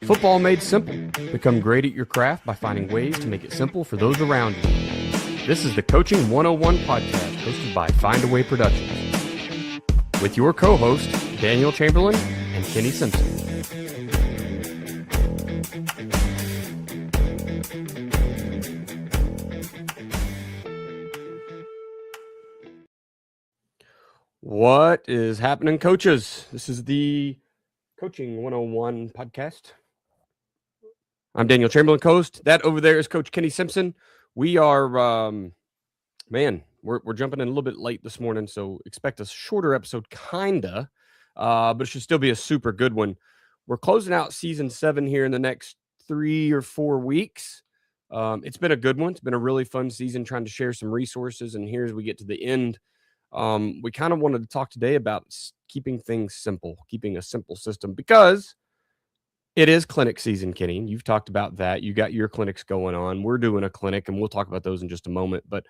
Football made simple. Become great at your craft by finding ways to make it simple for those around you. This is the Coaching 101 podcast hosted by Find a Way Productions with your co-host, Daniel Chamberlain and Kenny Simpson. What is happening, coaches? This is the Coaching 101 podcast. I'm Daniel Chamberlain, host. That over there is Coach Kenny Simpson. We are, we're jumping in a little bit late this morning, so expect a shorter episode, kinda, but it should still be a super good one. We're closing out season 7 here in the next 3 or 4 weeks. It's been a good one. It's been a really fun season trying to share some resources, and here as we get to the end, we kind of wanted to talk today about keeping things simple, keeping a simple system, because it is clinic season, Kenny. You've talked about that. You got your clinics going on. We're doing a clinic, and we'll talk about those in just a moment. But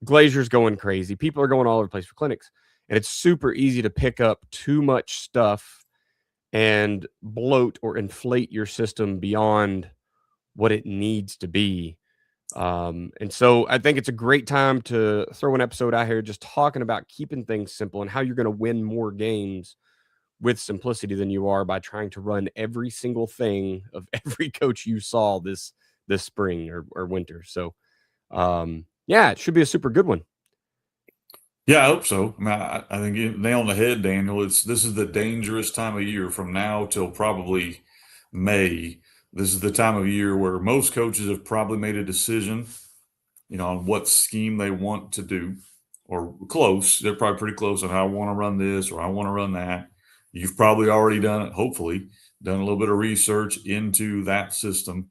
Glazier's going crazy. People are going all over the place for clinics. And it's super easy to pick up too much stuff and bloat or inflate your system beyond what it needs to be. And so I think it's a great time to throw an episode out here just talking about keeping things simple and how you're going to win more games with simplicity than you are by trying to run every single thing of every coach you saw this spring or winter. So, it should be a super good one. Yeah, I hope so. I mean, I think you nailed on the head, Daniel. This is the dangerous time of year from now till probably May. This is the time of year where most coaches have probably made a decision, on what scheme they want to do, or close. They're probably pretty close on how I want to run this or I want to run that. You've probably already done it, hopefully, done a little bit of research into that system.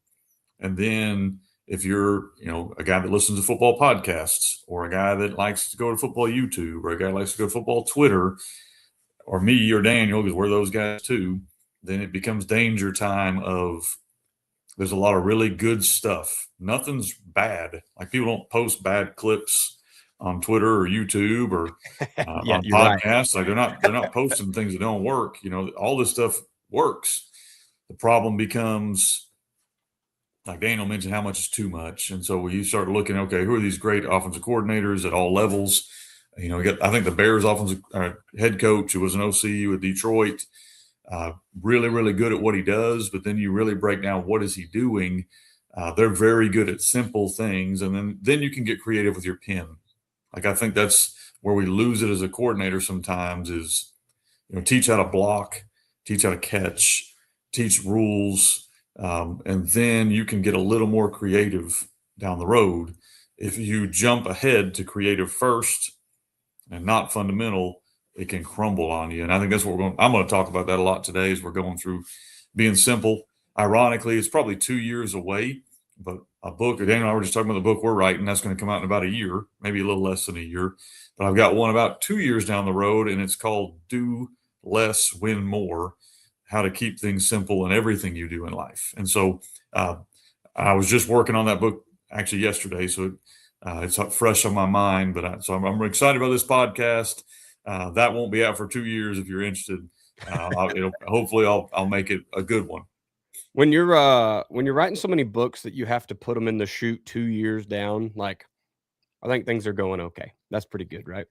And then if you're, a guy that listens to football podcasts, or a guy that likes to go to football YouTube, or a guy that likes to go to football Twitter, or me or Daniel, because we're those guys too, then it becomes danger time of there's a lot of really good stuff. Nothing's bad. Like, people don't post bad clips on Twitter or YouTube or on podcasts. Right. Like, they're not posting things that don't work. All this stuff works. The problem becomes, like Daniel mentioned, how much is too much. And so you start looking, okay, who are these great offensive coordinators at all levels? I think the Bears offensive head coach, who was an OC with Detroit, really, really good at what he does. But then you really break down, what is he doing? They're very good at simple things. And then you can get creative with your pen. Like, I think that's where we lose it as a coordinator sometimes is, teach how to block, teach how to catch, teach rules. And then you can get a little more creative down the road. If you jump ahead to creative first and not fundamental, it can crumble on you. And I think that's what I'm going to talk about that a lot today as we're going through being simple. Ironically, it's probably 2 years away, but a book, Daniel and I were just talking about the book we're writing. That's going to come out in about a year, maybe a little less than a year. But I've got one about 2 years down the road, and it's called Do Less, Win More: How to Keep Things Simple in Everything You Do in Life. And so I was just working on that book actually yesterday, so it's fresh on my mind. But I'm excited about this podcast. That won't be out for 2 years if you're interested. Hopefully I'll make it a good one. When you're writing so many books that you have to put them in the chute 2 years down, like, I think things are going okay. That's pretty good, right?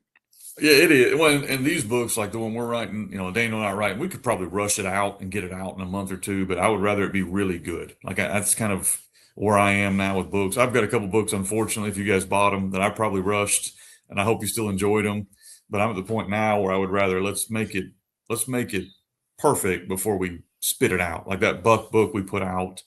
Yeah, it is. Well, and these books, like the one we're writing, Daniel and I are writing, we could probably rush it out and get it out in a month or two, but I would rather it be really good. Like, that's kind of where I am now with books. I've got a couple books, unfortunately, if you guys bought them, that I probably rushed, and I hope you still enjoyed them. But I'm at the point now where I would rather let's make it perfect before we spit it out. Like that Buck book we put out,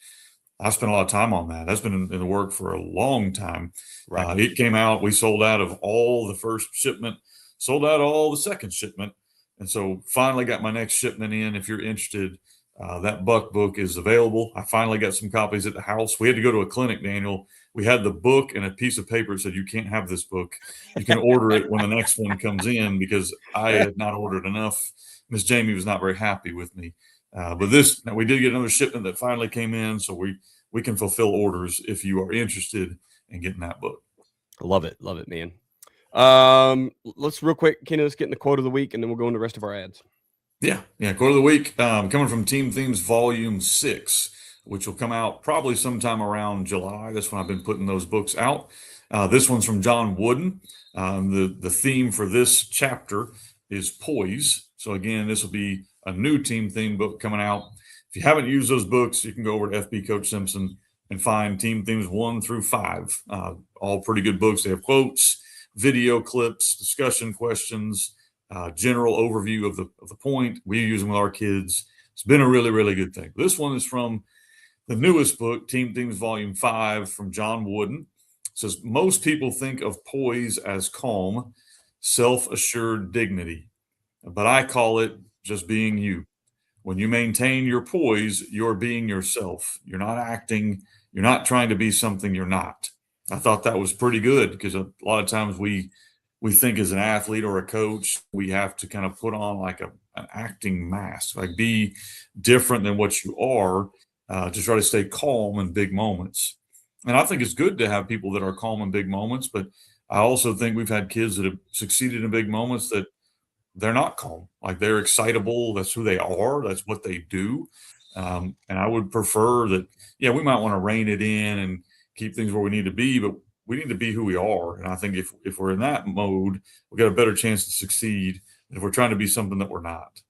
I spent a lot of time on that. That's been in the work for a long time. Right. It came out. We sold out of all the first shipment, sold out all the second shipment. And so finally got my next shipment in. If you're interested, that Buck book is available. I finally got some copies at the house. We had to go to a clinic, Daniel. We had the book and a piece of paper that said, you can't have this book. You can order it when the next one comes in, because I had not ordered enough. Miss Jamie was not very happy with me. But we did get another shipment that finally came in, so we can fulfill orders if you are interested in getting that book. Love it, man. Let's real quick, Kenny, let's get in the quote of the week, and then we'll go into the rest of our ads. Yeah. Quote of the week, coming from Team Themes Volume 6, which will come out probably sometime around July. That's when I've been putting those books out. This one's from John Wooden. The theme for this chapter is Poise. So again, this will be a new team theme book coming out. If you haven't used those books, you can go over to FB Coach Simpson and find Team Themes 1 through 5. All pretty good books. They have quotes, video clips, discussion questions, general overview of the point. We use them with our kids. It's been a really, really good thing. This one is from the newest book, Team Themes Volume 5 from John Wooden. It says, most people think of poise as calm, self-assured dignity, but I call it just being you. When you maintain your poise, you're being yourself. You're not acting. You're not trying to be something you're not. I thought that was pretty good because a lot of times we think as an athlete or a coach, we have to kind of put on like an acting mask, like be different than what you are, to try to stay calm in big moments. And I think it's good to have people that are calm in big moments, but I also think we've had kids that have succeeded in big moments that they're not calm. Like they're excitable. That's who they are. That's what they do. And I would prefer that, yeah, we might want to rein it in and keep things where we need to be, but we need to be who we are. And I think if we're in that mode, we got a better chance to succeed than if we're trying to be something that we're not.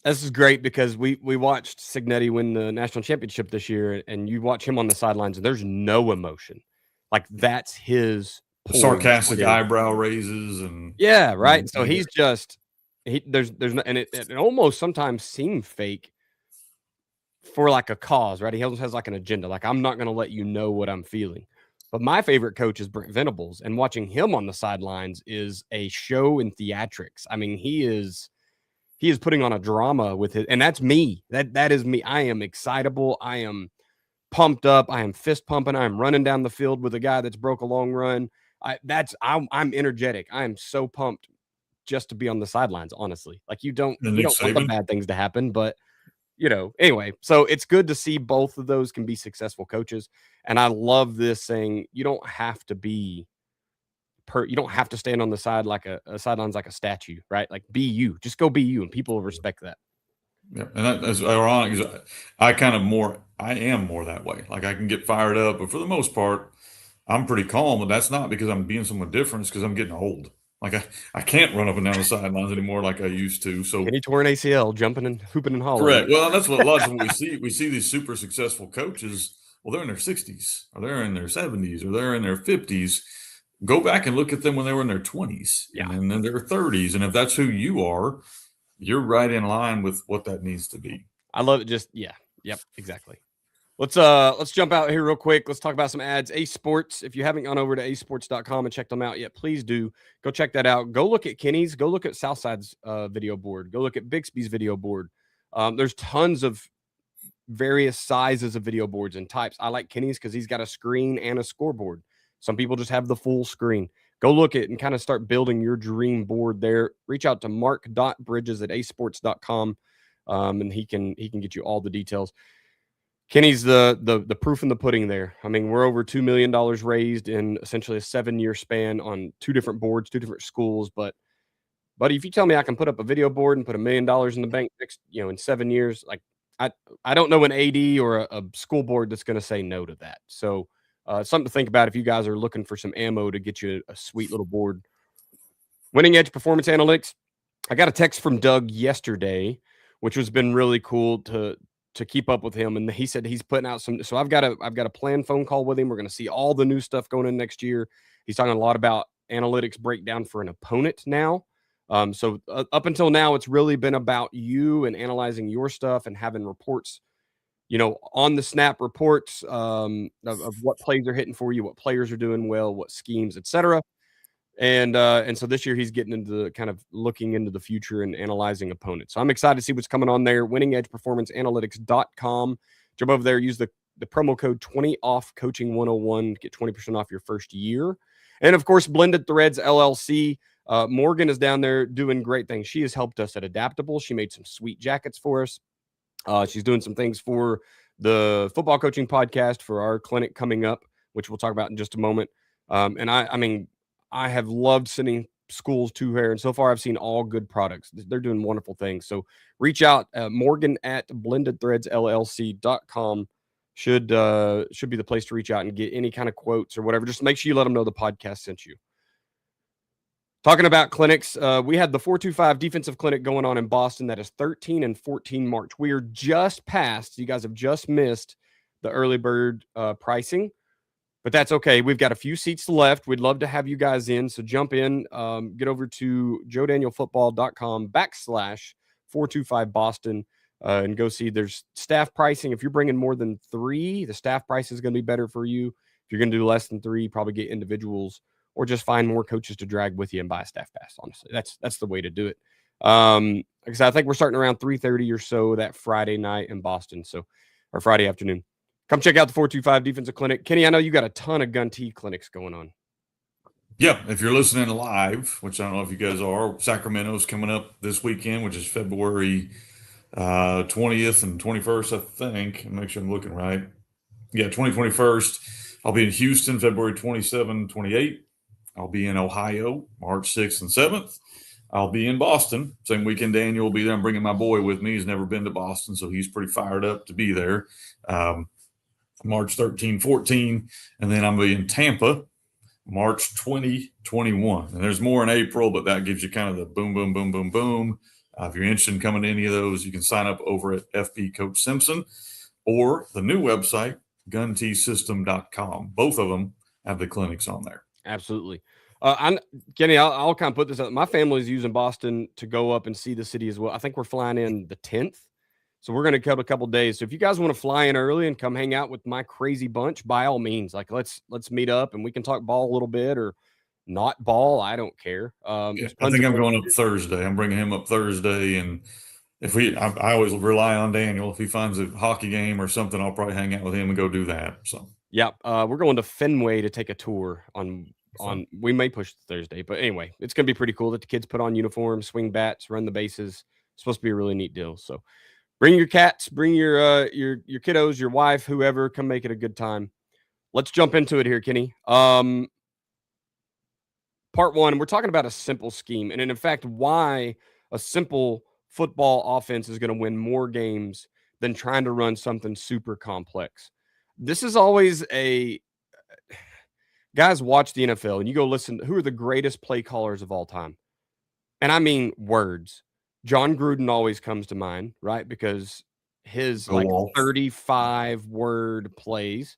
This is great because we watched Signetti win the national championship this year, and you watch him on the sidelines, and there's no emotion. Like that's his sarcastic eyebrow raises and yeah, right. So he's just there's no, and it almost sometimes seems fake for like a cause, right? He almost has like an agenda. Like I'm not going to let you know what I'm feeling. But my favorite coach is Brent Venables, and watching him on the sidelines is a show in theatrics. I mean, he is putting on a drama with it, and that's me. That is me. I am excitable. I am pumped up. I am fist pumping. I am running down the field with a guy that's broke a long run. I'm energetic. I am so pumped just to be on the sidelines. Honestly, like you don't want the bad things to happen, but anyway. So it's good to see both of those can be successful coaches, and I love this saying you don't have to be. You don't have to stand on the side like a sidelines like a statue, right? Like be you, just go be you, and people will respect that. Yeah, and that's ironic because I am more that way. Like I can get fired up, but for the most part, I'm pretty calm. But that's not because I'm being someone different; it's because I'm getting old. Like I can't run up and down the sidelines anymore like I used to. So Kenny tore an ACL, jumping and hooping and hollering. Correct. Well, that's what a lot of what we see. We see these super successful coaches. Well, they're in their 60s, or they're in their 70s, or they're in their 50s. Go back and look at them when they were in their 20s, and then their 30s. And if that's who you are, you're right in line with what that needs to be. I love it. Yep, exactly. Let's jump out here real quick. Let's talk about some ads. Ace Sports. If you haven't gone over to acesports.com and checked them out yet, please do. Go check that out. Go look at Kenny's. Go look at Southside's video board. Go look at Bixby's video board. There's tons of various sizes of video boards and types. I like Kenny's because he's got a screen and a scoreboard. Some people just have the full screen. Go look at and kind of start building your dream board there. Reach out to mark.bridges at acesports.com, and he can get you all the details. Kenny's the proof in the pudding there. I mean, we're over $2 million raised in essentially a 7-year span on 2 different boards, 2 different schools. But if you tell me I can put up a video board and put $1 million in the bank next, in 7 years, like I don't know an AD or a school board that's going to say no to that. So something to think about if you guys are looking for some ammo to get you a sweet little board. Winning Edge Performance Analytics. I got a text from Doug yesterday, which has been really cool to keep up with him. And he said he's putting out some. So I've got a planned phone call with him. We're going to see all the new stuff going in next year. He's talking a lot about analytics breakdown for an opponent now. So up until now, it's really been about you and analyzing your stuff and having reports, on the snap reports of what plays are hitting for you, what players are doing well, what schemes, etc. And so this year he's getting into kind of looking into the future and analyzing opponents. So I'm excited to see what's coming on there. winningedgeperformanceanalytics.com. Jump over there, use the promo code 20OFF Coaching 101 to get 20% off your first year. And of course, Blended Threads LLC. Morgan is down there doing great things. She has helped us at Adaptable. She made some sweet jackets for us. She's doing some things for the football coaching podcast for our clinic coming up, which we'll talk about in just a moment. And I mean, I have loved sending schools to here. And so far, I've seen all good products. They're doing wonderful things. So reach out. Morgan at blendedthreadsllc.com should be the place to reach out and get any kind of quotes or whatever. Just make sure you let them know the podcast sent you. Talking about clinics, we had the 425 defensive clinic going on in Boston. That is 13 and 14 March. We are just past. You guys have just missed the early bird pricing, but that's okay. We've got a few seats left. We'd love to have you guys in. So jump in, get over to joedanielfootball.com/425 Boston and go see. There's staff pricing. If you're bringing more than 3, the staff price is going to be better for you. If you're going to do less than 3, probably get individuals, or just find more coaches to drag with you and buy a staff pass. Honestly, that's the way to do it. Like I said, I think we're starting around 3:30 or so that Friday night in Boston. So, or Friday afternoon. Come check out the 425 defensive clinic. Kenny, I know you got a ton of gun tee clinics going on. Yeah, if you're listening live, which I don't know if you guys are, Sacramento's coming up this weekend, which is February 20th and 21st, I think. Make sure I'm looking right. Yeah, 21st. I'll be in Houston, February 27, 28. I'll be in Ohio, March 6th and 7th. I'll be in Boston. Same weekend, Daniel will be there. I'm bringing my boy with me. He's never been to Boston, so he's pretty fired up to be there. March 13, 14. And then I'm going to be in Tampa, March 20, 21. And there's more in April, but that gives you kind of the boom, boom, boom, boom, boom. If you're interested in coming to any of those, you can sign up over at FP Coach Simpson or the new website, gunteesystem.com. Both of them have the clinics on there. Absolutely. Kenny, I'll kind of put this up. My family's using Boston to go up and see the city as well. I think we're flying in the 10th. So we're going to cut a couple days. So if you guys want to fly in early and come hang out with my crazy bunch, by all means, like let's meet up and we can talk ball a little bit or not ball. I don't care. I think I'm going up Thursday. I'm bringing him up Thursday. And I always rely on Daniel. If he finds a hockey game or something, I'll probably hang out with him and go do that. So, yeah, we're going to Fenway to take a tour on we may push Thursday, but anyway, it's going to be pretty cool that the kids put on uniforms, swing bats, run the bases. It's supposed to be a really neat deal. So bring your cats, bring your kiddos, your wife, whoever, come make it a good time. Let's jump into it here, Kenny. Part 1, we're talking about a simple scheme. And in fact, why a simple football offense is going to win more games than trying to run something super complex. This is always guys watch the NFL and you go listen, who are the greatest play callers of all time? And I mean words. John Gruden always comes to mind, right? Because his 35 word plays,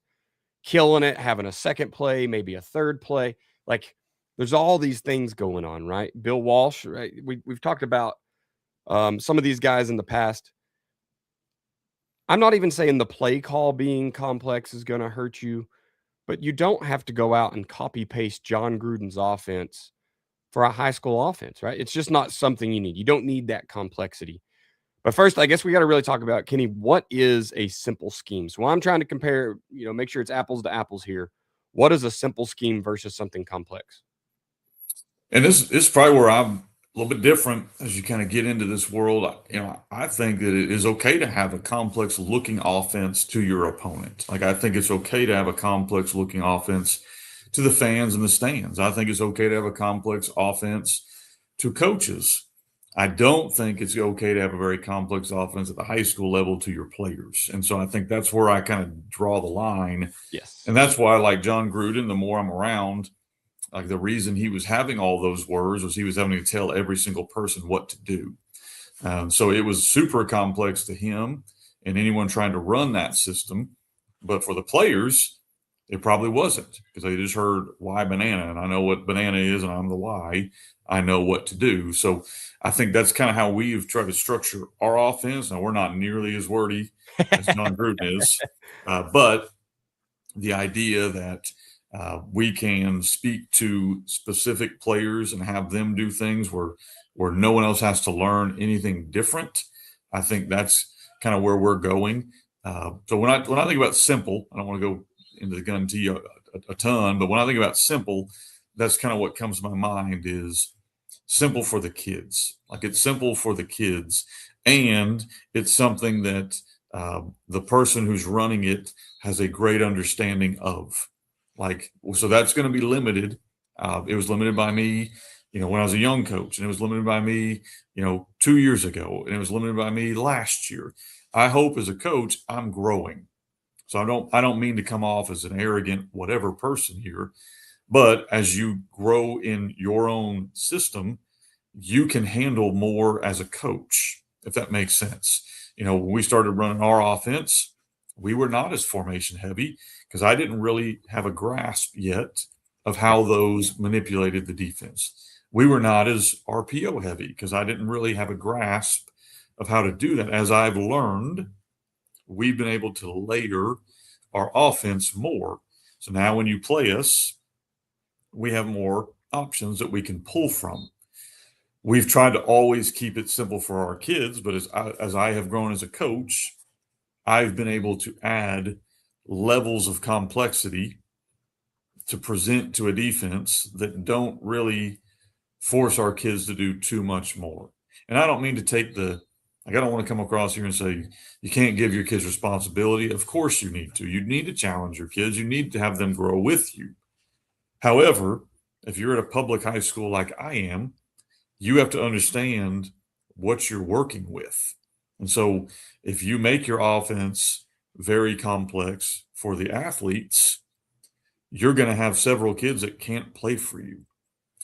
killing it, having a second play, maybe a third play. Like there's all these things going on, right? Bill Walsh, right? We've talked about some of these guys in the past. I'm not even saying the play call being complex is going to hurt you, but you don't have to go out and copy paste John Gruden's offense for a high school offense, right? It's just not something you need. You don't need that complexity. But first, I guess we got to really talk about, Kenny, what is a simple scheme? So I'm trying to compare, make sure it's apples to apples here. What is a simple scheme versus something complex? And this is probably where I'm a little bit different as you kind of get into this world. I think that it is okay to have a complex looking offense to your opponent. Like, I think it's okay to have a complex looking offense to the fans in the stands. I think it's okay to have a complex offense to coaches. I don't think it's okay to have a very complex offense at the high school level to your players. And so I think that's where I kind of draw the line. Yes. And that's why I like John Gruden. The more I'm around, like the reason he was having all those words was he was having to tell every single person what to do. So it was super complex to him and anyone trying to run that system. But for the players, it probably wasn't, because they just heard why banana, and I know what banana is, and I'm the why. I know what to do. So I think that's kind of how we've tried to structure our offense. Now, we're not nearly as wordy as John Gruden is, but the idea that we can speak to specific players and have them do things where no one else has to learn anything different. I think that's kind of where we're going. So when I think about simple, I don't want to go into the gun tee a ton, but when I think about simple, that's kind of what comes to my mind is simple for the kids. Like, it's simple for the kids, and it's something that the person who's running it has a great understanding of. Like, so that's going to be limited. It was limited by me when I was a young coach, and it was limited by me, 2 years ago, and it was limited by me last year. I hope as a coach, I'm growing. So I don't mean to come off as an arrogant whatever person here, but as you grow in your own system, you can handle more as a coach, if that makes sense. When we started running our offense, we were not as formation heavy because I didn't really have a grasp yet of how those manipulated the defense. We were not as RPO heavy because I didn't really have a grasp of how to do that. As I've learned, we've been able to layer our offense more. So now when you play us, we have more options that we can pull from. We've tried to always keep it simple for our kids, but as I have grown as a coach, I've been able to add levels of complexity to present to a defense that don't really force our kids to do too much more. And I don't mean to take I don't want to come across here and say you can't give your kids responsibility. Of course you need to. You need to challenge your kids. You need to have them grow with you. However, if you're at a public high school like I am, you have to understand what you're working with. And so if you make your offense very complex for the athletes, you're going to have several kids that can't play for you.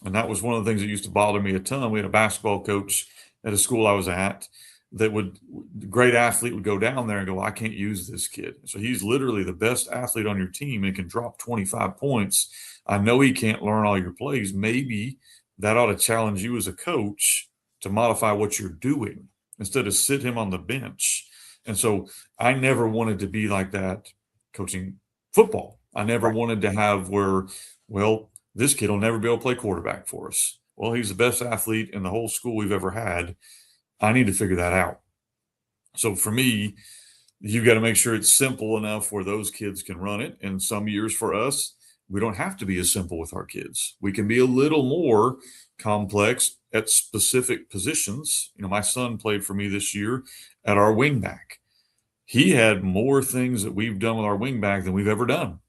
And that was one of the things that used to bother me a ton. We had a basketball coach at a school I was at that the great athlete would go down there and go, I can't use this kid. So he's literally the best athlete on your team and can drop 25 points. I know he can't learn all your plays. Maybe that ought to challenge you as a coach to modify what you're doing instead of sit him on the bench. And so I never wanted to be like that coaching football. I never wanted to have where, well, this kid will never be able to play quarterback for us. Well, he's the best athlete in the whole school we've ever had. I need to figure that out. So for me, you've got to make sure it's simple enough where those kids can run it. And some years for us, we don't have to be as simple with our kids. We can be a little more complex at specific positions. My son played for me this year at our wingback. He had more things that we've done with our wingback than we've ever done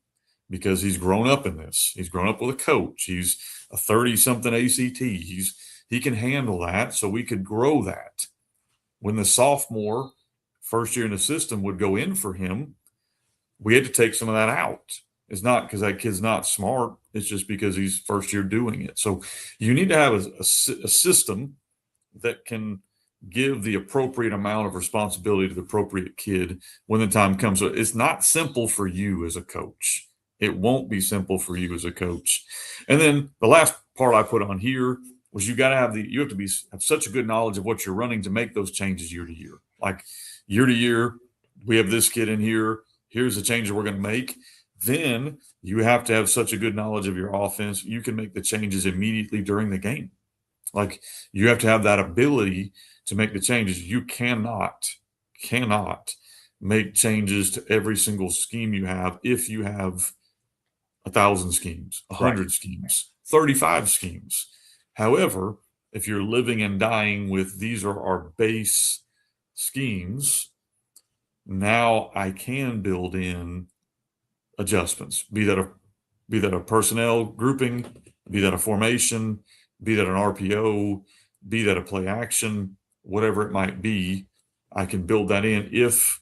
because he's grown up in this. He's grown up with a coach. He's a 30-something ACT. He can handle that, so we could grow that. When the sophomore first year in the system would go in for him, we had to take some of that out. It's not because that kid's not smart. It's just because he's first year doing it. So you need to have a system that can give the appropriate amount of responsibility to the appropriate kid when the time comes. So it's not simple for you as a coach. It won't be simple for you as a coach. And then the last part I put on here was you have to have such a good knowledge of what you're running to make those changes year to year. Like year to year, we have this kid in here. Here's the changes we're going to make. Then you have to have such a good knowledge of your offense. You can make the changes immediately during the game. Like you have to have that ability to make the changes. You cannot make changes to every single scheme you have if you have 1,000 schemes, 100 schemes, 35 schemes. However, if you're living and dying with these are our base schemes, now I can build in adjustments, be that a personnel grouping, be that a formation, be that an RPO, be that a play action, whatever it might be. I can build that in if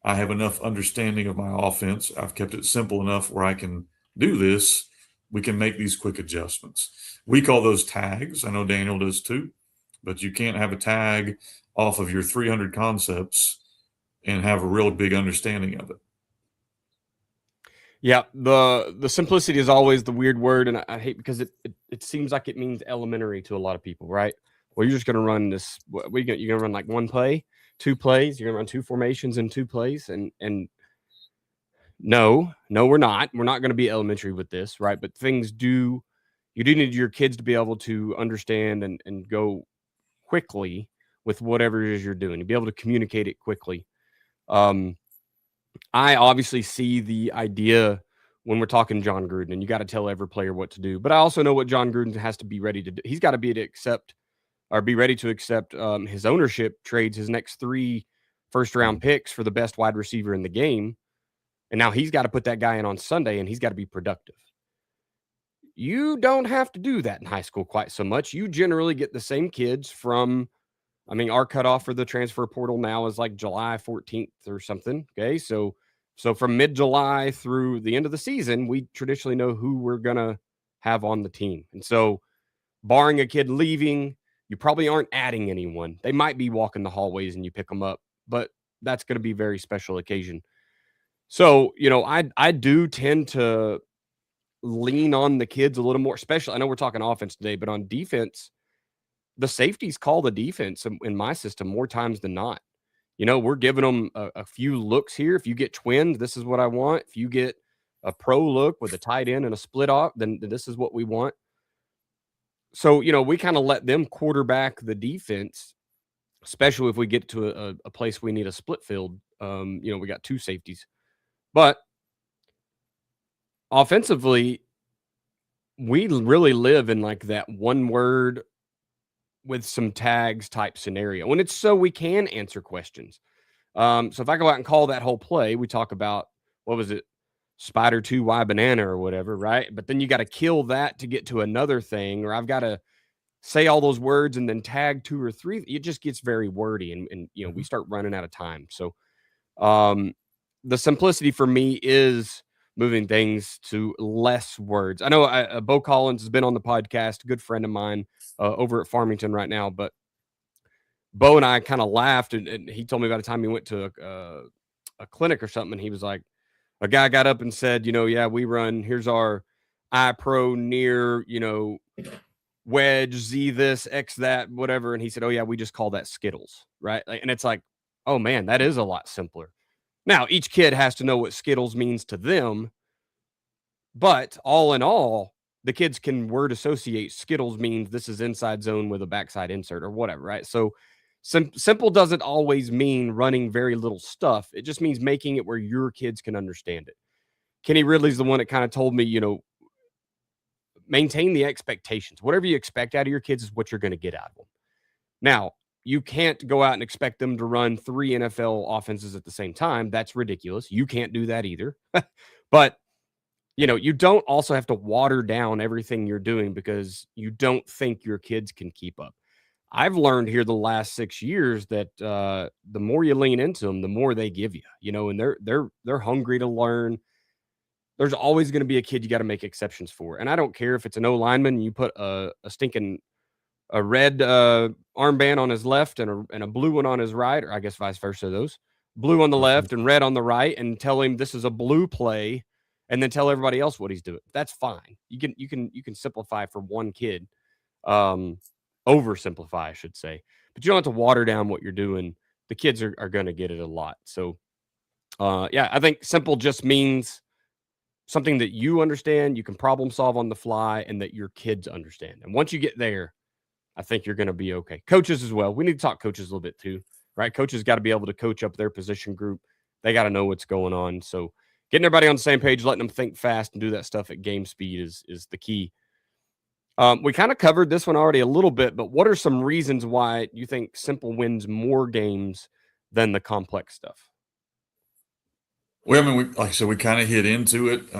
I have enough understanding of my offense. I've kept it simple enough where I can do this. We can make these quick adjustments. We call those tags. I know Daniel does too, but you can't have a tag off of your 300 concepts and have a real big understanding of it. Yeah, the simplicity is always the weird word, and I hate because it seems like it means elementary to a lot of people, right? Well, you're just going to run this. You're going to run like one play, 2 plays. You're going to run 2 formations and 2 plays, and no, we're not. We're not going to be elementary with this, right? But you do need your kids to be able to understand and go quickly with whatever it is you're doing, to be able to communicate it quickly. I obviously see the idea when we're talking John Gruden, and you got to tell every player what to do. But I also know what John Gruden has to be ready to do. He's got to be ready to accept his ownership trades his next 3 first-round picks for the best wide receiver in the game. And now he's got to put that guy in on Sunday, and he's got to be productive. You don't have to do that in high school quite so much. You generally get the same kids from, I mean, our cutoff for the transfer portal now is like July 14th or something. Okay. So from mid-July through the end of the season, we traditionally know who we're going to have on the team. And so barring a kid leaving, you probably aren't adding anyone. They might be walking the hallways and you pick them up, but that's going to be a very special occasion. So, I do tend to lean on the kids a little more, especially, I know we're talking offense today, but on defense, the safeties call the defense in my system more times than not. We're giving them a few looks here. If you get twins, this is what I want. If you get a pro look with a tight end and a split off, then this is what we want. So, we kind of let them quarterback the defense, especially if we get to a place we need a split field. We got two safeties. But offensively, we really live in like that one word with some tags type scenario. And it's so we can answer questions. So if I go out and call that whole play, we talk about, what was it? Spider 2, Y banana or whatever, right? But then you got to kill that to get to another thing, or I've got to say all those words and then tag 2 or 3. It just gets very wordy and we start running out of time. So the simplicity for me is moving things to less words. I know Bo Collins has been on the podcast, a good friend of mine over at Farmington right now, but Bo and I kind of laughed, and he told me about a time he went to a clinic or something, and he was like, a guy got up and said, yeah, we run, here's our iPro near, wedge, Z this, X that, whatever. And he said, oh yeah, we just call that Skittles, right? And it's like, oh man, that is a lot simpler. Now, each kid has to know what Skittles means to them, but all in all, the kids can word associate Skittles means this is inside zone with a backside insert or whatever, right? So simple doesn't always mean running very little stuff. It just means making it where your kids can understand it. Kenny Ridley's the one that kind of told me, maintain the expectations. Whatever you expect out of your kids is what you're going to get out of them. Now, you can't go out and expect them to run 3 NFL offenses at the same time. That's ridiculous. You can't do that either. But, you don't also have to water down everything you're doing because you don't think your kids can keep up. I've learned here the last 6 years that the more you lean into them, the more they give you, and they're hungry to learn. There's always going to be a kid you got to make exceptions for. And I don't care if it's an O-lineman, you put a stinking a red armband on his left and a blue one on his right, or I guess vice versa, those blue on the left and red on the right, and tell him this is a blue play, and then tell everybody else what he's doing. That's fine. You can simplify for one kid, oversimplify, I should say, but you don't have to water down what you're doing. The kids are going to get it a lot. So, I think simple just means something that you understand, you can problem solve on the fly, and that your kids understand. And once you get there, I think you're going to be okay. Coaches as well. We need to talk coaches a little bit too, right? Coaches got to be able to coach up their position group. They got to know what's going on. So getting everybody on the same page, letting them think fast and do that stuff at game speed is the key. We kind of covered this one already a little bit, but what are some reasons why you think simple wins more games than the complex stuff? Well, I mean, like I said, we kind of hit into it,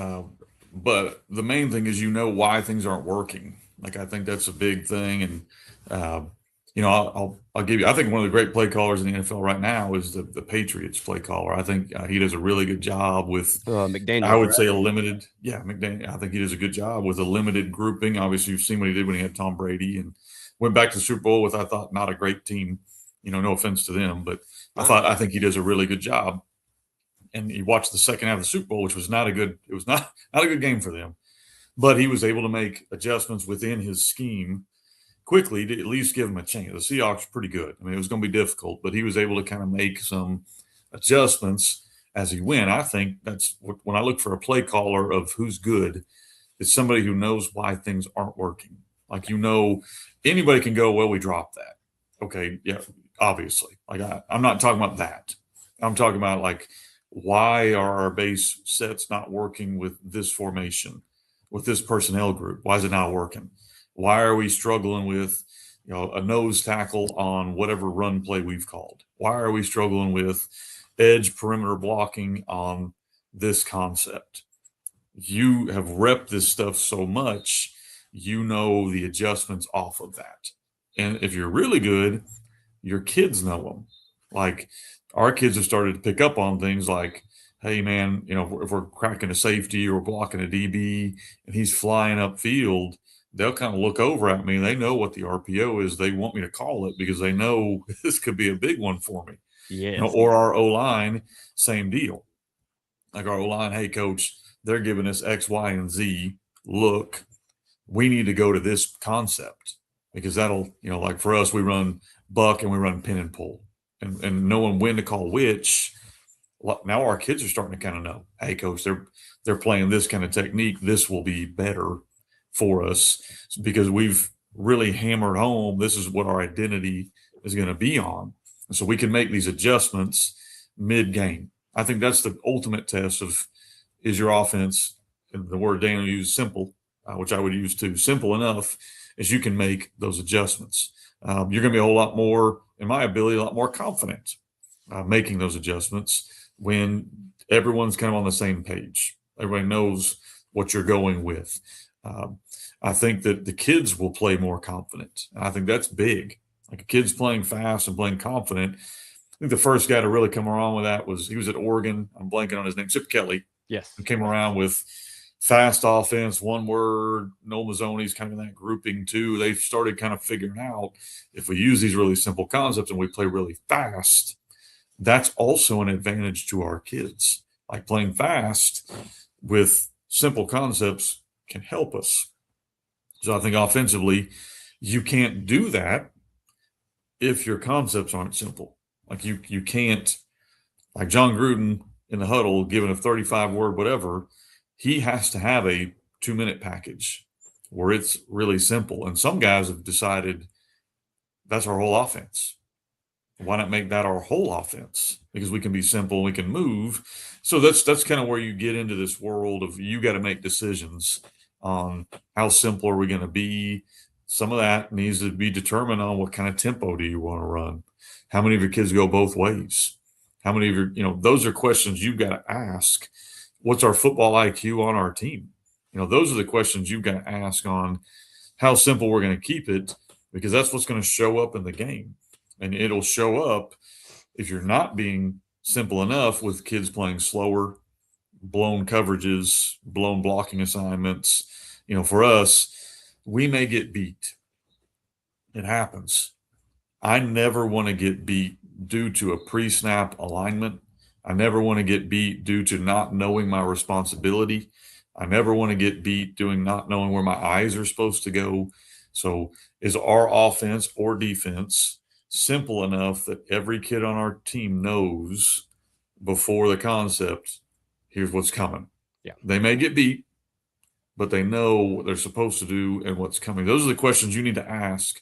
but the main thing is why things aren't working. Like, I think that's a big thing, and I'll give you. I think one of the great play callers in the NFL right now is the Patriots play caller. I think he does a really good job with McDaniel. I would say a limited, McDaniel. I think he does a good job with a limited grouping. Obviously, you've seen what he did when he had Tom Brady and went back to the Super Bowl with, I thought, not a great team. No offense to them, but I think he does a really good job. And you watched the second half of the Super Bowl, which was not a good game for them. But he was able to make adjustments within his scheme quickly to at least give him a chance. The Seahawks were pretty good. I mean, it was going to be difficult, but he was able to kind of make some adjustments as he went. I think that's when I look for a play caller of who's good, it's somebody who knows why things aren't working. Like, anybody can go, well, we dropped that. Okay, yeah, obviously. Like, I'm not talking about that. I'm talking about, like, why are our base sets not working with this formation, with this personnel group? Why is it not working? Why are we struggling with, a nose tackle on whatever run play we've called? Why are we struggling with edge perimeter blocking on this concept? you have repped this stuff so much, you know the adjustments off of that. And if you're really good, your kids know them. Like our kids have started to pick up on things like, hey man, if we're cracking a safety or blocking a DB and he's flying upfield, they'll kind of look over at me. They know what the RPO is. They want me to call it because they know this could be a big one for me. Yes. Or our O-line, same deal. Like our O-line, hey coach, they're giving us X, Y, and Z. Look, we need to go to this concept because that'll, like for us, we run buck and we run pin and pull and knowing when to call which. Now our kids are starting to kind of know, hey coach, they're playing this kind of technique. This will be better for us because we've really hammered home this is what our identity is going to be on. And so we can make these adjustments mid-game. I think that's the ultimate test of, is your offense, and the word Daniel used, simple, which I would use too, simple enough as you can make those adjustments. You're going to be a whole lot more, in my ability, a lot more confident making those adjustments when everyone's kind of on the same page. Everybody knows what you're going with. I think that the kids will play more confident. And I think that's big. Like a kid's playing fast and playing confident. I think the first guy to really come around with that he was at Oregon. I'm blanking on his name, Chip Kelly. Yes. Who came around with fast offense, one word, no Mazzoni's kind of in that grouping too. They started kind of figuring out if we use these really simple concepts and we play really fast, that's also an advantage to our kids. Like playing fast with simple concepts can help us. So I think offensively, you can't do that if your concepts aren't simple. Like you can't, like John Gruden in the huddle, given a 35-word whatever, he has to have a 2-minute package where it's really simple. And some guys have decided that's our whole offense. Why not make that our whole offense? Because we can be simple, we can move. So that's kind of where you get into this world of you got to make decisions on how simple are we going to be. Some of that needs to be determined on what kind of tempo do you want to run. How many of your kids go both ways? How many of your, those are questions you've got to ask. What's our football IQ on our team? Those are the questions you've got to ask on how simple we're going to keep it, because that's what's going to show up in the game. And it'll show up if you're not being simple enough with kids playing slower, blown coverages, blown blocking assignments. For us, we may get beat. It happens. I never want to get beat due to a pre-snap alignment. I never want to get beat due to not knowing my responsibility. I never want to get beat doing not knowing where my eyes are supposed to go. So is our offense or defense simple enough that every kid on our team knows before the concept, here's what's coming? Yeah. They may get beat, but they know what they're supposed to do and what's coming. Those are the questions you need to ask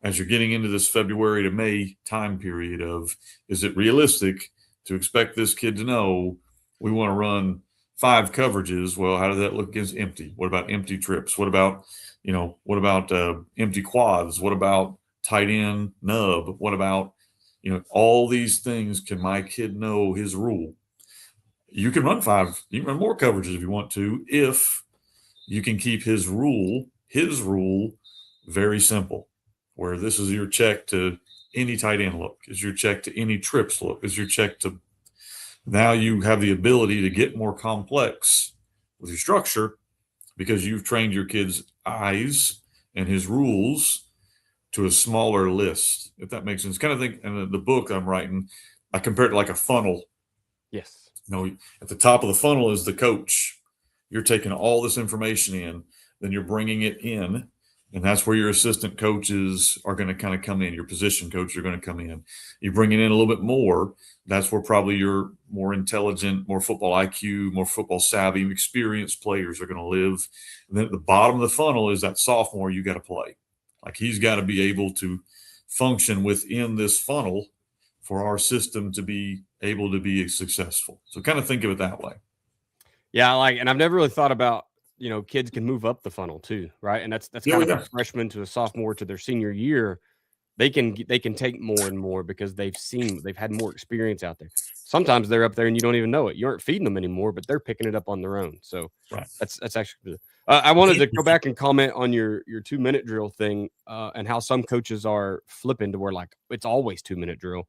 as you're getting into this February to May time period of, is it realistic to expect this kid to know we want to run 5 coverages? Well, how does that look against empty? What about empty trips? What about empty quads? What about tight end nub? What about, all these things? Can my kid know his rule? You can run 5, you can run more coverages if you want to, if you can keep his rule very simple, where this is your check to any tight end look, is your check to any trips look, is your check to, now you have the ability to get more complex with your structure because you've trained your kid's eyes and his rules to a smaller list, if that makes sense. Kind of think, in the book I'm writing, I compare it to like a funnel. Yes. At the top of the funnel is the coach. You're taking all this information in, then you're bringing it in, and that's where your assistant coaches are going to kind of come in. Your position coaches are going to come in. You bring it in a little bit more. That's where probably your more intelligent, more football IQ, more football savvy, experienced players are going to live. And then at the bottom of the funnel is that sophomore you got to play. Like he's got to be able to function within this funnel for our system to be able to be successful. So kind of think of it that way. Yeah, and I've never really thought about, kids can move up the funnel too, right? And that's kind of a freshman to a sophomore to their senior year. they can take more and more because they've had more experience out there. Sometimes they're up there and you don't even know it. You aren't feeding them anymore, but they're picking it up on their own. So that's actually good. I wanted to go back and comment on your 2-minute drill thing and how some coaches are flipping to where like it's always 2-minute drill.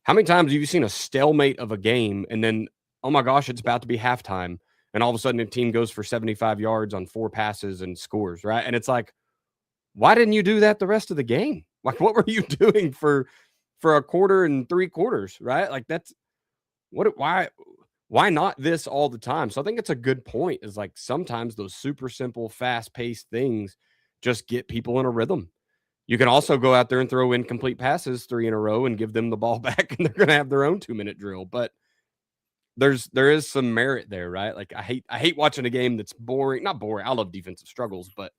How many times have you seen a stalemate of a game and then, oh my gosh, it's about to be halftime, and all of a sudden a team goes for 75 yards on 4 passes and scores, right? And it's like, why didn't you do that the rest of the game? Like, what were you doing for a quarter and 3 quarters, right? Like that's why not this all the time? So I think it's a good point, is like sometimes those super simple, fast-paced things just get people in a rhythm. You can also go out there and throw incomplete passes 3 in a row and give them the ball back, and they're going to have their own 2-minute drill. But there is some merit there, right? Like I hate watching a game that's boring. Not boring. I love defensive struggles, but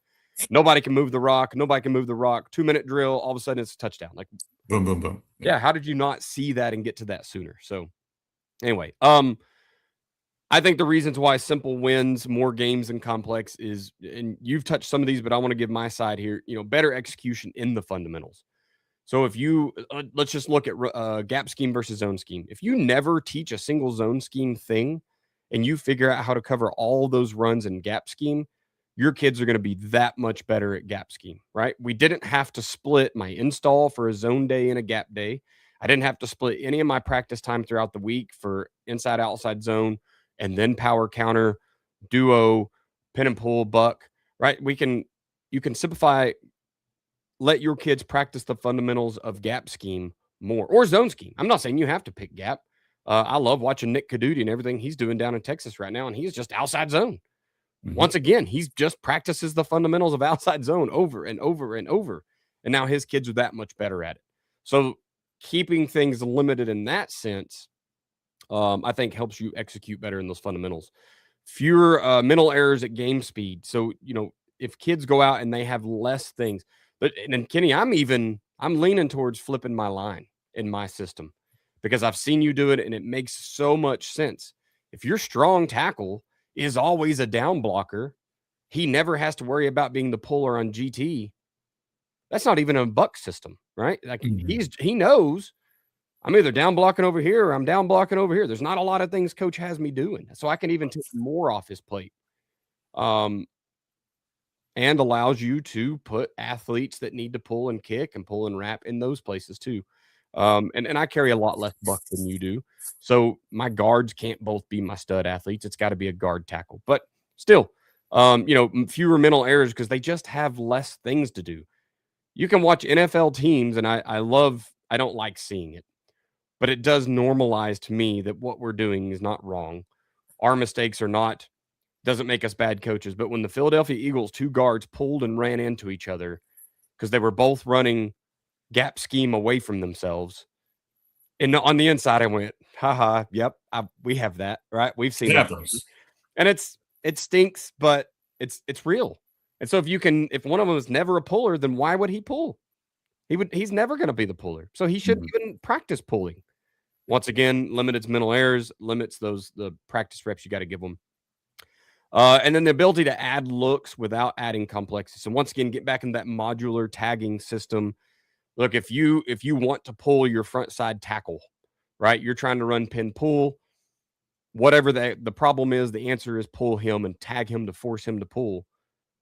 nobody can move the rock. 2-minute drill. All of a sudden it's a touchdown. Like boom, boom, boom. Yeah. How did you not see that and get to that sooner? So anyway, I think the reasons why simple wins more games than complex is, and you've touched some of these, but I want to give my side here, better execution in the fundamentals. So if you, let's just look at gap scheme versus zone scheme. If you never teach a single zone scheme thing and you figure out how to cover all those runs in gap scheme, your kids are going to be that much better at gap scheme, right? We didn't have to split my install for a zone day and a gap day. I didn't have to split any of my practice time throughout the week for inside, outside zone, and then power counter, duo, pin and pull, buck, right? You can simplify, let your kids practice the fundamentals of gap scheme more, or zone scheme. I'm not saying you have to pick gap. I love watching Nick Caduti and everything he's doing down in Texas right now, and he's just outside zone. Mm-hmm. Once again, he's just practices the fundamentals of outside zone over and over and over, and now his kids are that much better at it. So keeping things limited in that sense, I think helps you execute better in those fundamentals. Fewer mental errors at game speed. So, if kids go out and they have less things, and Kenny, I'm leaning towards flipping my line in my system because I've seen you do it and it makes so much sense. If your strong tackle is always a down blocker, he never has to worry about being the puller on GT. That's not even a buck system, right? Like he knows I'm either down blocking over here or I'm down blocking over here. There's not a lot of things coach has me doing. So I can even take more off his plate. And allows you to put athletes that need to pull and kick and pull and wrap in those places too. And I carry a lot less buck than you do. So my guards can't both be my stud athletes. It's got to be a guard tackle. But still, fewer mental errors because they just have less things to do. You can watch NFL teams, and I don't like seeing it, but it does normalize to me that what we're doing is not wrong. Our mistakes doesn't make us bad coaches. But when the Philadelphia Eagles 2 guards pulled and ran into each other because they were both running gap scheme away from themselves, and on the inside I went, haha, yep, we have that, right? We've seen that. And it stinks, but it's real. And so if one of them is never a puller, then why would he pull? He's never going to be the puller. So he shouldn't even practice pulling. Once again, limits mental errors, limits the practice reps you got to give them. And then the ability to add looks without adding complexity. So once again, get back in that modular tagging system. Look, if you want to pull your front side tackle, right? You're trying to run pin pull, whatever the problem is, the answer is pull him and tag him to force him to pull.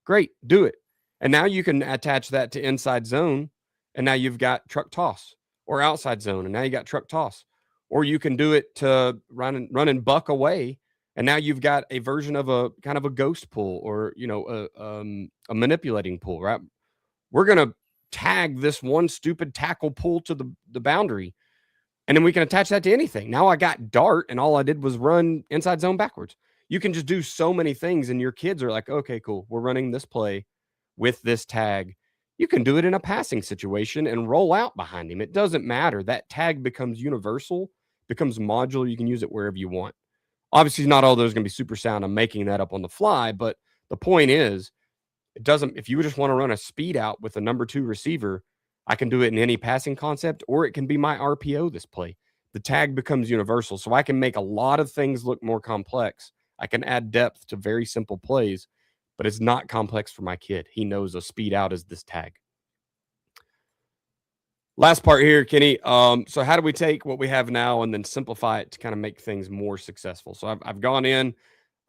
Great, do it. And now you can attach that to inside zone, and now you've got truck toss, or outside zone, and now you got truck toss. Or you can do it to run and buck away, and now you've got a version of a kind of a ghost pull, or a manipulating pull, right? We're gonna tag this one stupid tackle pull to the boundary, and then we can attach that to anything. Now I got dart, and all I did was run inside zone backwards. You can just do so many things, and your kids are like, okay, cool, we're running this play with this tag. You can do it in a passing situation and roll out behind him. It doesn't matter. That tag becomes universal, becomes modular. You can use it wherever you want. Obviously, not all those are going to be super sound. I'm making that up on the fly, but the point is, if you just want to run a speed out with a number 2 receiver, I can do it in any passing concept, or it can be my RPO this play. The tag becomes universal, so I can make a lot of things look more complex. I can add depth to very simple plays, but it's not complex for my kid. He knows a speed out is this tag. Last part here, Kenny. So how do we take what we have now and then simplify it to kind of make things more successful? So I've gone in,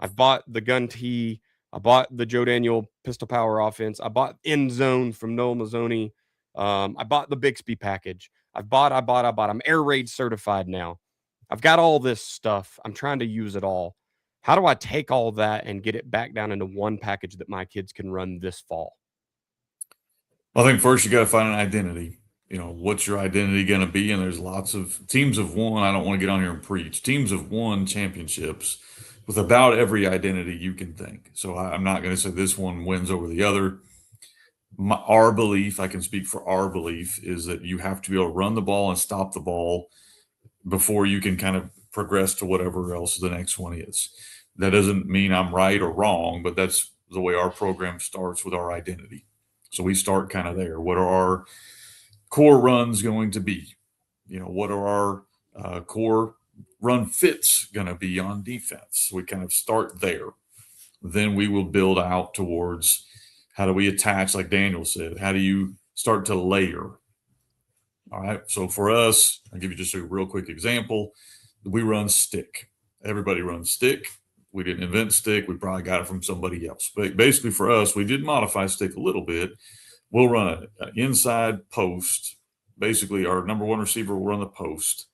I've bought the gun tee, I bought the Joe Daniel pistol power offense, I bought End Zone from Noel Mazzoni, I bought the Bixby package. I bought. I'm air raid certified now. I've got all this stuff. I'm trying to use it all. How do I take all that and get it back down into one package that my kids can run this fall? I think first you got to find an identity. What's your identity going to be? And there's lots of teams have won. I don't want to get on here and preach. Teams have won championships with about every identity you can think. So I'm not going to say this one wins over the other. Our belief, I can speak for our belief, is that you have to be able to run the ball and stop the ball before you can kind of progress to whatever else the next one is. That doesn't mean I'm right or wrong, but that's the way our program starts with our identity. So we start kind of there. What are our core runs going to be? What are our core run fits going to be on defense? We kind of start there. Then we will build out towards how do we attach, like Daniel said, how do you start to layer? All right. So for us, I'll give you just a real quick example. We run stick. Everybody runs stick. We didn't invent stick. We probably got it from somebody else. But basically for us, we did modify stick a little bit. We'll run an inside post. Basically, our number one receiver will run the post.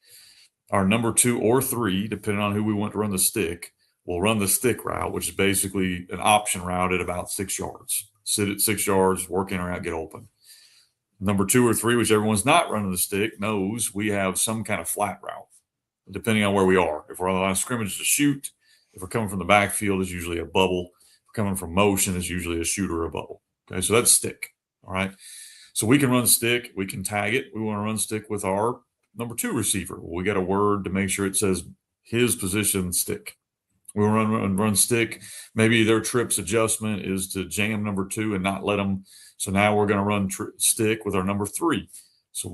Our number 2 or 3, depending on who we want to run the stick, will run the stick route, which is basically an option route at about 6 yards. Sit at 6 yards, work in or out, get open. Number 2 or 3, whichever one's not running the stick, knows we have some kind of flat route, depending on where we are. If we're on the line of scrimmage, to shoot. If we're coming from the backfield, it's usually a bubble. If we're coming from motion, it's usually a shoot or a bubble. Okay, so that's stick. All right. So we can run stick. We can tag it. We want to run stick with our number 2 receiver. Well, we got a word to make sure it says his position stick. We run stick. Maybe their trips adjustment is to jam number 2 and not let them. So now we're going to run stick with our number 3. So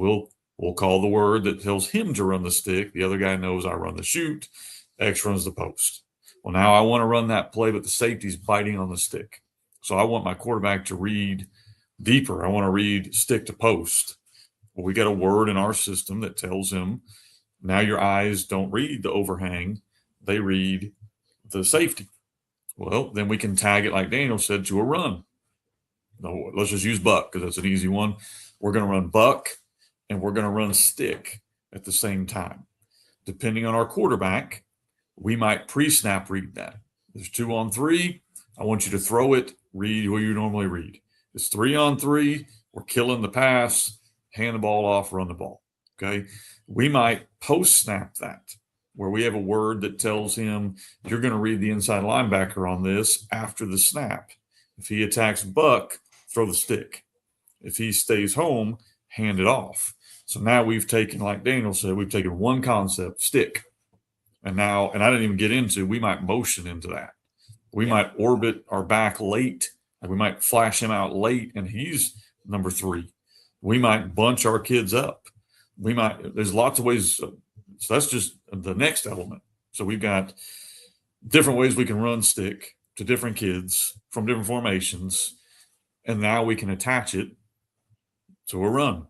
we'll call the word that tells him to run the stick. The other guy knows I run the shoot. X runs the post. Well, now I want to run that play, but the safety's biting on the stick. So I want my quarterback to read deeper. I want to read stick to post. Well, we got a word in our system that tells him, now your eyes don't read the overhang. They read the safety. Well, then we can tag it, like Daniel said, to a run. No, let's just use buck because that's an easy one. We're going to run buck and we're going to run stick at the same time. Depending on our quarterback, we might pre-snap read that. There's 2 on 3. I want you to throw it, read what you normally read. It's 3 on 3. We're killing the pass, hand the ball off, run the ball. Okay. We might post-snap that, where we have a word that tells him you're going to read the inside linebacker on this after the snap. If he attacks buck, throw the stick. If he stays home, hand it off. So now we've taken, like Daniel said, we've taken one concept, stick. And I didn't even get into, we might motion into that. We might orbit our back late. We might flash him out late and he's number 3. We might bunch our kids up. There's lots of ways. So that's just the next element. So we've got different ways we can run stick to different kids from different formations. And now we can attach it to a run.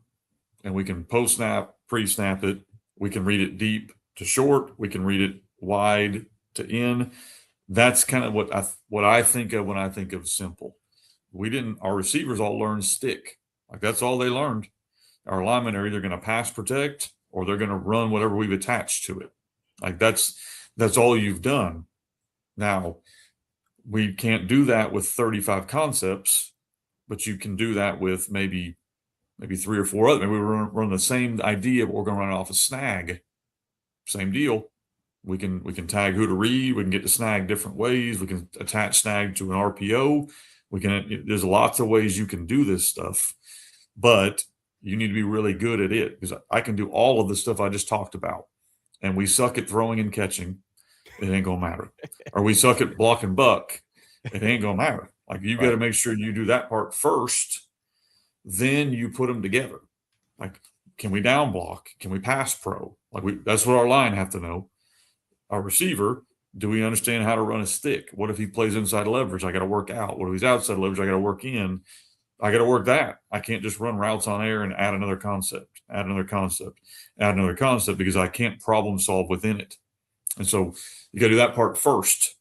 And we can post-snap, pre-snap it. We can read it deep to short. We can read it wide to in. That's kind of what I think of when I think of simple. Our receivers all learned stick. Like that's all they learned. Our linemen are either going to pass protect or they're going to run whatever we've attached to it. Like that's all you've done. Now, we can't do that with 35 concepts, but you can do that with maybe 3 or 4 other. Maybe we run the same idea, but we're going to run it off a snag. Same deal. We can tag who to read. We can get to snag different ways. We can attach snag to an RPO. There's lots of ways you can do this stuff, but you need to be really good at it, because I can do all of the stuff I just talked about, and we suck at throwing and catching. It ain't gonna matter. Or we suck at block and buck. It ain't gonna matter. Like you got to make sure you do that part first, then you put them together. Like, can we down block? Can we pass pro? That's what our line have to know. Our receiver, do we understand how to run a stick? What if he plays inside leverage? I got to work out. What if he's outside leverage? I got to work in. I got to work that. I can't just run routes on air and add another concept, because I can't problem solve within it. And so you got to do that part first.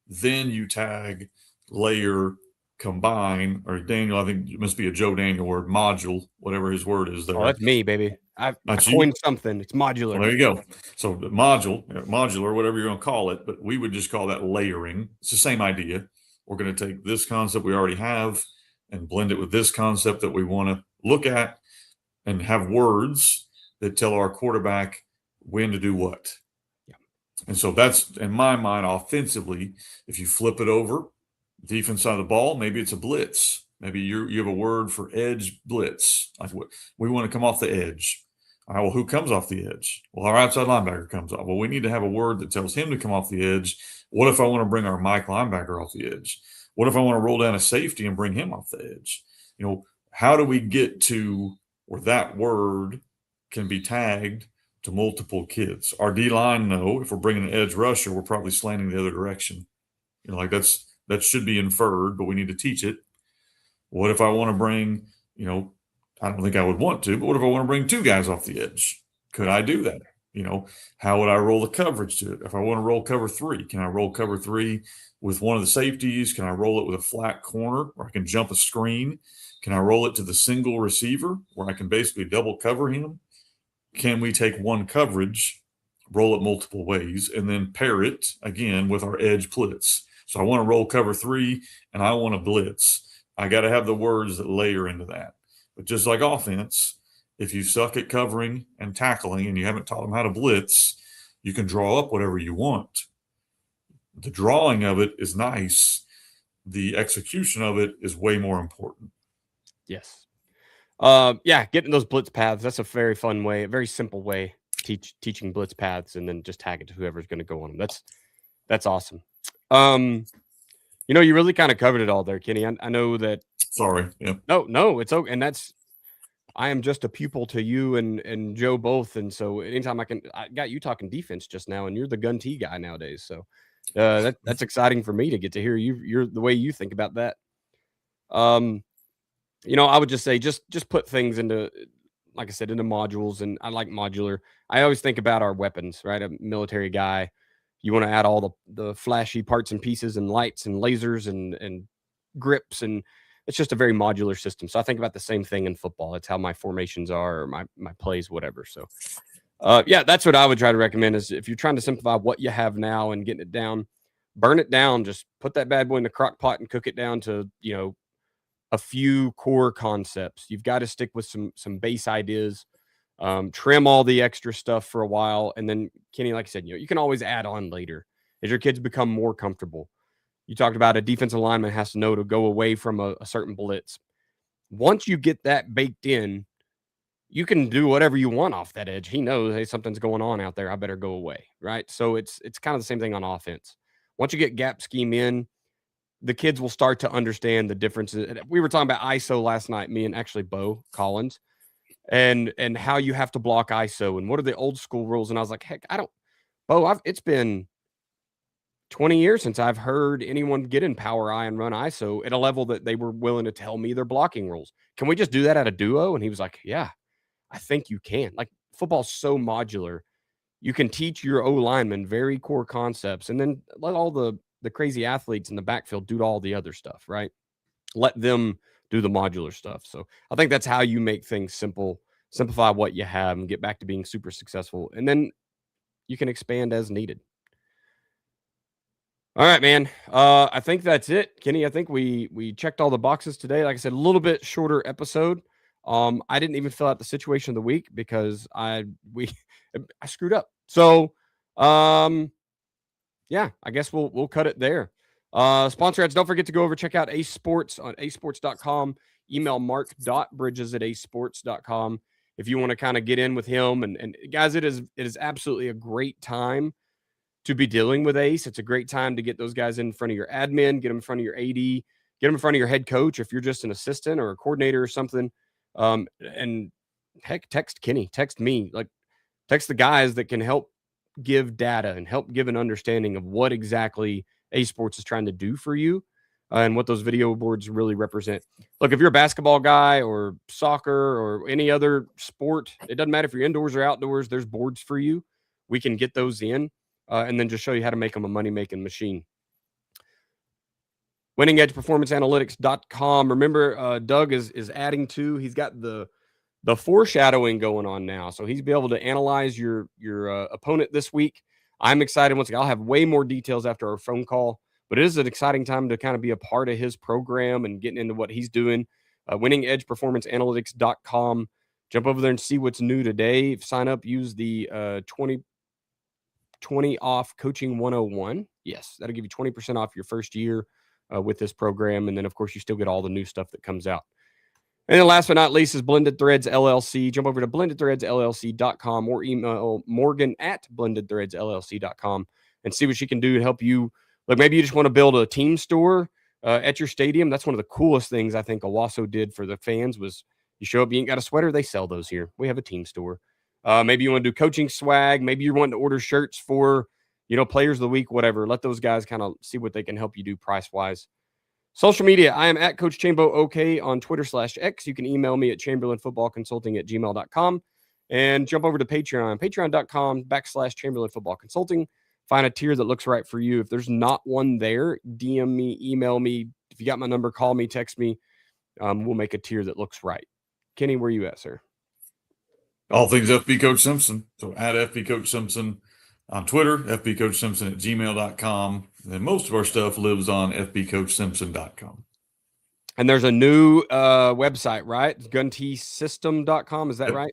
Then you tag, layer, combine, or Daniel, I think it must be a Joe Daniel word, module, whatever his word is there. Oh, that's me, baby. I That's coined you? something. It's modular. Well, there you go. So the modular, whatever you're going to call it, but we would just call that layering. It's the same idea. We're going to take this concept we already have and blend it with this concept that we want to look at and have words that tell our quarterback when to do what. Yeah. And so that's, in my mind, offensively, if you flip it over, defense side of the ball, maybe it's a blitz. Maybe you have a word for edge blitz. Like what we want to come off the edge. All right, well, who comes off the edge? Well, our outside linebacker comes off. Well, we need to have a word that tells him to come off the edge. What if I want to bring our Mike linebacker off the edge? What if I want to roll down a safety and bring him off the edge? You know, how do we get to where that word can be tagged to multiple kids? Our D-line, no. If we're bringing an edge rusher, we're probably slanting the other direction. You know, like that should be inferred, but we need to teach it. What if I want to bring, you know, I don't think I would want to, but what if I want to bring two guys off the edge? Could I do that? You know, how would I roll the coverage to it? If I want to roll cover three, can I roll cover three with one of the safeties? Can I roll it with a flat corner where I can jump a screen? Can I roll it to the single receiver where I can basically double cover him? Can we take one coverage, roll it multiple ways, and then pair it again with our edge blitz? So I want to roll cover three and I want to blitz. I got to have the words that layer into that. But just like offense, if you suck at covering and tackling and you haven't taught them how to blitz, you can draw up whatever you want. The drawing of it is nice. The execution of it is way more important. Yes. Yeah, getting those blitz paths, that's a very fun way, a very simple way teaching blitz paths, and then just tag it to whoever's going to go on them. That's awesome. You know, you really kind of covered it all there, Kenny. I know that. Sorry. Yeah. No, it's okay. And I am just a pupil to you and Joe both. And so anytime I got you talking defense just now, and you're the gun T guy nowadays. So that's exciting for me to get to hear you're the way you think about that. You know, I would just say, just put things into, like I said, into modules. And I like modular. I always think about our weapons, right? A military guy, you want to add all the flashy parts and pieces and lights and lasers and grips, and it's just a very modular system. So I think about the same thing in football. It's how my formations are, or my plays, whatever. So yeah, that's what I would try to recommend, is if you're trying to simplify what you have now and getting it down, burn it down. Just put that bad boy in the crock pot and cook it down to, you know, a few core concepts. You've got to stick with some base ideas, trim all the extra stuff for a while. And then, Kenny, like I said, you know, you can always add on later as your kids become more comfortable. You talked about a defensive lineman has to know to go away from a certain blitz. Once you get that baked in, you can do whatever you want off that edge. He knows, hey, something's going on out there. I better go away, right? So it's kind of the same thing on offense. Once you get gap scheme in, the kids will start to understand the differences. We were talking about ISO last night, me and actually Bo Collins, and how you have to block ISO and what are the old school rules. And I was like, heck, it's been 20 years since I've heard anyone get in power I and run ISO at a level that they were willing to tell me their blocking rules. Can we just do that at a duo? And he was like, yeah, I think you can. Like, football's so modular. You can teach your O linemen very core concepts, and then let all the crazy athletes in the backfield do all the other stuff, right? Let them do the modular stuff. So I think that's how you make things simple, simplify what you have, and get back to being super successful. And then you can expand as needed. All right, man. I think that's it, Kenny. I think we checked all the boxes today. Like I said, a little bit shorter episode. I didn't even fill out the situation of the week because I screwed up. So, yeah, I guess we'll cut it there. Sponsor ads, don't forget to go over, check out Ace Sports on acesports.com. Email mark.bridges@acesports.com if you want to kind of get in with him. And guys, it is absolutely a great time to be dealing with Ace. It's a great time to get those guys in front of your admin, get them in front of your AD, get them in front of your head coach if you're just an assistant or a coordinator or something. And heck, text Kenny, text me, like text the guys that can help give data and help give an understanding of what exactly Ace Sports is trying to do for you. and what those video boards really represent. Look, if you're a basketball guy or soccer or any other sport, it doesn't matter if you're indoors or outdoors, there's boards for you. We can get those in and then just show you how to make them a money-making machine. winningedgeperformanceanalytics.com. Remember, Doug is adding to. He's got the foreshadowing going on now, so he's be able to analyze your opponent this week. I'm excited. Once again, I'll have way more details after our phone call, but it is an exciting time to kind of be a part of his program and getting into what he's doing. winningedgeperformanceanalytics.com. Jump over there and see what's new today. Sign up, use the 20 off coaching 101. Yes, that'll give you 20% off your first year with this program. And then, of course, you still get all the new stuff that comes out. And then last but not least is Blended Threads LLC. Jump over to blendedthreadsllc.com or email Morgan at blendedthreadsllc.com and see what she can do to help you. Like maybe you just want to build a team store at your stadium. That's one of the coolest things I think Owasso did for the fans was you show up, you ain't got a sweater, they sell those here. We have a team store. Maybe you want to do coaching swag. Maybe you're wanting to order shirts for, players of the week, whatever. Let those guys kind of see what they can help you do price-wise. Social media, I am at Coach Chambo OK on Twitter/X. You can email me at chamberlainfootballconsulting@gmail.com and jump over to Patreon, patreon.com/chamberlainfootballconsulting. Find a tier that looks right for you. If there's not one there, DM me, email me. If you got my number, call me, text me. We'll make a tier that looks right. Kenny, where you at, sir? All things FB Coach Simpson. So at FB Coach Simpson on Twitter, fbcoachsimpson@gmail.com. And most of our stuff lives on fbcoachsimpson.com. And there's a new website, right? GunTeeSystem.com. Is that right?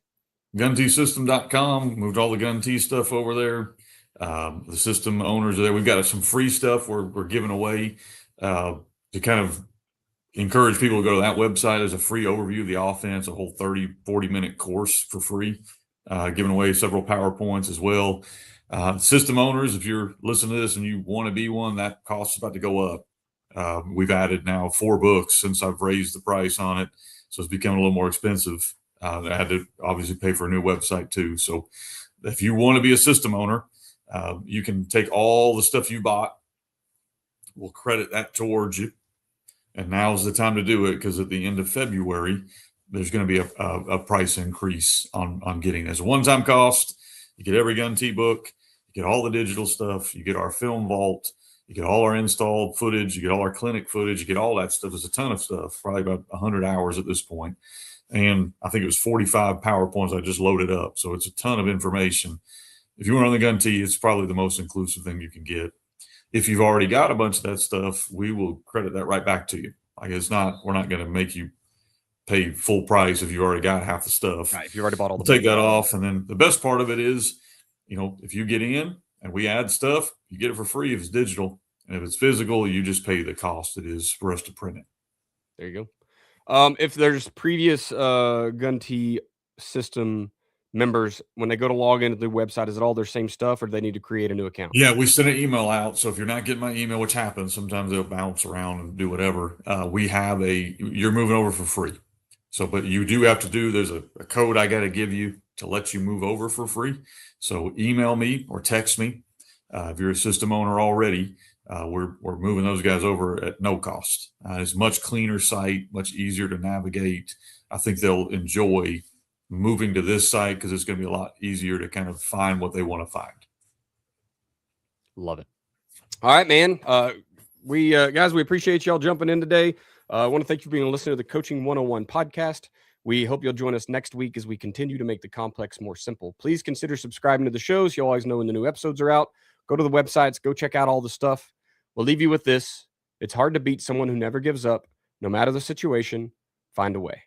GunTeeSystem.com. Moved all the Gun Tee stuff over there. The system owners are there. We've got some free stuff we're giving away to kind of encourage people to go to that website. There's a free overview of the offense, a whole 40-minute course for free, giving away several PowerPoints as well. System owners, if you're listening to this and you want to be one, that cost is about to go up. We've added now 4 books since I've raised the price on it, so it's becoming a little more expensive. I had to obviously pay for a new website too. So if you want to be a system owner, you can take all the stuff you bought. We'll credit that towards you. And now's the time to do it because at the end of February, there's going to be a price increase on getting this. One-time cost. You get every Gun Tee book. You get all the digital stuff. You get our film vault. You get all our installed footage. You get all our clinic footage. You get all that stuff. There's a ton of stuff, probably about 100 hours at this point. And I think it was 45 PowerPoints I just loaded up. So it's a ton of information. If you want on the Gun Tee, it's probably the most inclusive thing you can get. If you've already got a bunch of that stuff, we will credit that right back to you. Like we're not going to make you pay full price if you already got half the stuff. Right, if you already bought all the take that off. And then the best part of it is, if you get in and we add stuff, you get it for free if it's digital. And if it's physical, you just pay the cost it is for us to print it. There you go. If there's previous Gun Tee system members, when they go to log into the website, is it all their same stuff or do they need to create a new account? Yeah, we send an email out. So if you're not getting my email, which happens, sometimes they'll bounce around and do whatever. We have you're moving over for free. So, but you do have to there's a code I got to give you to let you move over for free. So email me or text me. If you're a system owner already, we're moving those guys over at no cost. It's a much cleaner site, much easier to navigate. I think they'll enjoy moving to this site because it's going to be a lot easier to kind of find what they want to find. Love it. All right, man. We appreciate y'all jumping in today. I want to thank you for being a listener to the Coaching 101 podcast. We hope you'll join us next week as we continue to make the complex more simple. Please consider subscribing to the shows. You'll always know when the new episodes are out. Go to the websites. Go check out all the stuff. We'll leave you with this. It's hard to beat someone who never gives up. No matter the situation, find a way.